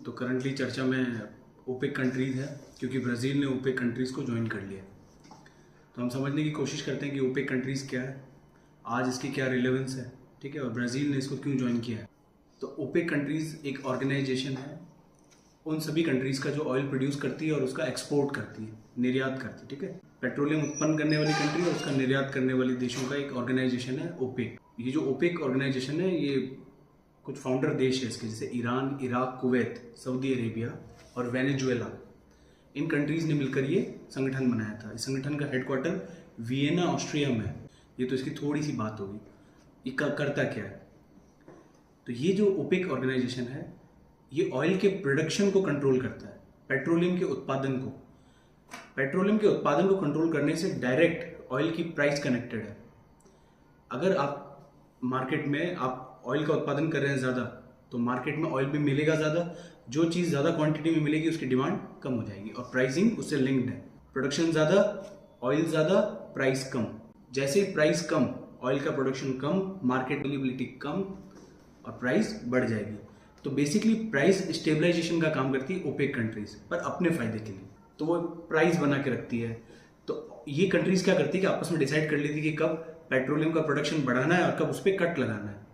तो करंटली चर्चा में ओपेक कंट्रीज़ है, क्योंकि ब्राज़ील ने ओपेक कंट्रीज़ को ज्वाइन कर लिया। तो हम समझने की कोशिश करते हैं कि ओपेक कंट्रीज़ क्या है, आज इसकी क्या रिलेवेंस है, ठीक है, और ब्राज़ील ने इसको क्यों ज्वाइन किया है। तो ओपेक कंट्रीज़ एक ऑर्गेनाइजेशन है उन सभी कंट्रीज़ का जो ऑयल प्रोड्यूस करती है और उसका एक्सपोर्ट करती है, निर्यात करती है, ठीक है। पेट्रोलियम उत्पन्न करने वाली कंट्री और उसका निर्यात करने वाले देशों का एक ऑर्गेनाइजेशन है ओपेक। ये जो ओपेक ऑर्गेनाइजेशन है, ये कुछ फाउंडर देश है इसके, जैसे Iran, Iraq, Kuwait, Saudi Arabia और वेनेजुएला। इन कंट्रीज़ ने मिलकर ये संगठन बनाया था। इस संगठन का हेडक्वार्टर वियना, ऑस्ट्रिया में है। ये तो इसकी थोड़ी सी बात होगी। ये करता क्या है, तो ये जो ओपेक ऑर्गेनाइजेशन है ये ऑयल के प्रोडक्शन को कंट्रोल करता है, पेट्रोलियम के उत्पादन को। पेट्रोलियम के उत्पादन को कंट्रोल करने से डायरेक्ट ऑयल की प्राइस कनेक्टेड है। अगर आप मार्केट में आप ऑयल का उत्पादन कर रहे हैं ज़्यादा, तो मार्केट में ऑयल भी मिलेगा ज़्यादा। जो चीज़ ज़्यादा क्वांटिटी में मिलेगी उसकी डिमांड कम हो जाएगी और प्राइसिंग उससे लिंक्ड है। प्रोडक्शन ज़्यादा, ऑयल ज़्यादा, प्राइस कम। जैसे ही प्राइस कम, ऑयल का प्रोडक्शन कम, मार्केट अवेलेबिलिटी कम और प्राइस बढ़ जाएगी। तो बेसिकली प्राइस स्टेबलाइजेशन का काम करती है ओपेक कंट्रीज, पर अपने फायदे के लिए। तो वो प्राइस बना के रखती है। तो ये कंट्रीज क्या करती है कि आपस में डिसाइड कर लेती है कि कब पेट्रोलियम का प्रोडक्शन बढ़ाना है और कब उस पर कट लगाना है।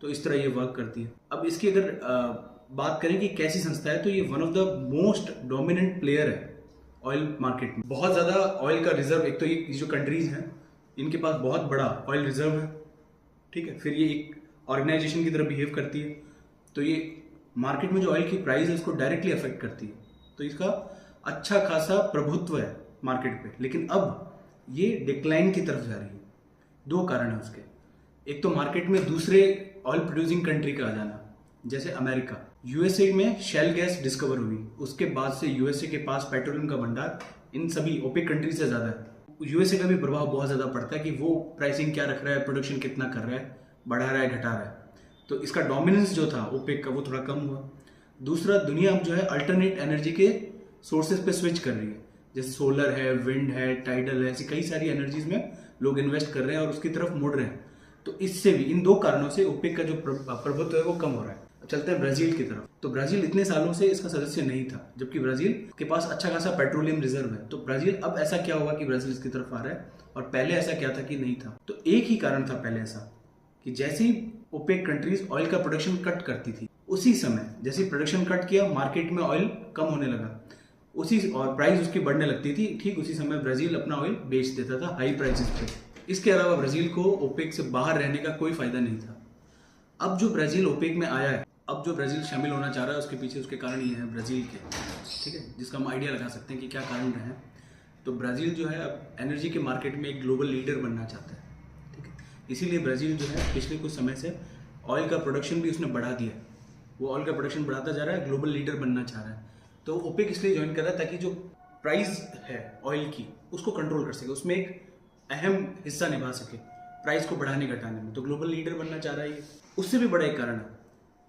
तो इस तरह ये वर्क करती है। अब इसकी अगर बात करें कि कैसी संस्था है, तो ये one of the most dominant player है ऑयल मार्केट में। बहुत ज़्यादा ऑयल का रिजर्व, एक तो ये जो कंट्रीज हैं इनके पास बहुत बड़ा ऑयल रिजर्व है, ठीक है। फिर ये एक ऑर्गेनाइजेशन की तरह बिहेव करती है, तो ये मार्केट में जो ऑयल की प्राइस है उसको डायरेक्टली अफेक्ट करती है। तो इसका अच्छा खासा प्रभुत्व है मार्केट पे। लेकिन अब ये डिक्लाइन की तरफ जा रही है। दो कारण है उसके। एक तो मार्केट में दूसरे ऑयल प्रोड्यूसिंग कंट्री का आ जाना, जैसे अमेरिका। यूएसए में शेल गैस डिस्कवर हुई, उसके बाद से यूएसए के पास पेट्रोलियम का भंडार इन सभी ओपेक कंट्री से ज़्यादा है। यूएसए का भी प्रभाव बहुत ज़्यादा पड़ता है कि वो प्राइसिंग क्या रख रहा है, प्रोडक्शन कितना कर रहा है, बढ़ा रहा है, घटा रहा है। तो इसका डोमिनेंस जो था ओपेक का वो थोड़ा कम हुआ। दूसरा, दुनिया अब जो है अल्टरनेट एनर्जी के सोर्सेज पे स्विच कर रही है, जैसे सोलर है, विंड है, टाइडल है, ऐसी कई सारी एनर्जीज में लोग इन्वेस्ट कर रहे हैं और उसकी तरफ मुड़ रहे हैं। तो इससे भी, इन दो कारणों से ओपेक का जो प्रभुत्व है वो कम हो रहा है। अब चलते हैं ब्राजील की तरफ। तो ब्राजील इतने सालों से इसका सदस्य नहीं था, जबकि ब्राजील के पास अच्छा खासा पेट्रोलियम रिजर्व है। तो ब्राजील, अब ऐसा क्या हुआ कि ब्राजील इसकी तरफ आ रहा है, और पहले ऐसा क्या था कि नहीं था। तो एक ही कारण था पहले ऐसा, कि जैसे ही ओपेक कंट्रीज ऑयल का प्रोडक्शन कट करती थी, उसी समय जैसे प्रोडक्शन कट किया, मार्केट में ऑयल कम होने लगा, उसी और प्राइस उसकी बढ़ने लगती थी। ठीक उसी समय ब्राजील अपना ऑयल बेच देता था हाई प्राइसेस पे। इसके अलावा ब्राजील को ओपेक से बाहर रहने का कोई फायदा नहीं था। अब जो ब्राजील ओपेक में आया है, अब जो ब्राजील शामिल होना चाह रहा है, उसके पीछे उसके कारण ये हैं ब्राजील के, ठीक है, जिसका हम आइडिया लगा सकते हैं कि क्या कारण रहे हैं। तो ब्राजील जो है अब एनर्जी के मार्केट में एक ग्लोबल लीडर बनना चाहता है, ठीक है। इसीलिए ब्राजील जो है पिछले कुछ समय से ऑयल का प्रोडक्शन भी उसने बढ़ा दिया। वो ऑयल का प्रोडक्शन बढ़ाता जा रहा है, ग्लोबल लीडर बनना चाह रहा है। तो ओपेक इसलिए ज्वाइन कर रहा है ताकि जो प्राइस है ऑयल की उसको कंट्रोल कर सके, उसमें एक अहम हिस्सा निभा सके प्राइस को बढ़ाने घटाने में। तो ग्लोबल लीडर बनना चाह रहा है ये। उससे भी बड़ा एक कारण है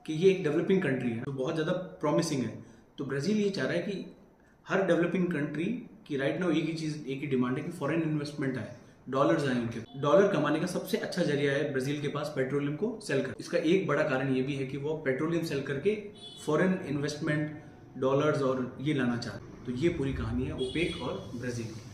कि ये एक डेवलपिंग कंट्री है जो बहुत ज़्यादा प्रॉमिसिंग है। तो ब्राज़ील ये चाह रहा है कि हर डेवलपिंग कंट्री की राइट नाउ एक ही चीज़, एक ही डिमांड है कि फॉरेन इन्वेस्टमेंट आए, डॉलर्स आए उनके। डॉलर कमाने का सबसे अच्छा जरिया है ब्राज़ील के पास पेट्रोलियम को सेल कर। इसका एक बड़ा कारण ये भी है कि वो पेट्रोलियम सेल करके फॉरेन इन्वेस्टमेंट, डॉलर्स और ये लाना चाहते हैं। तो ये पूरी कहानी है ओपेक और ब्राज़ील की।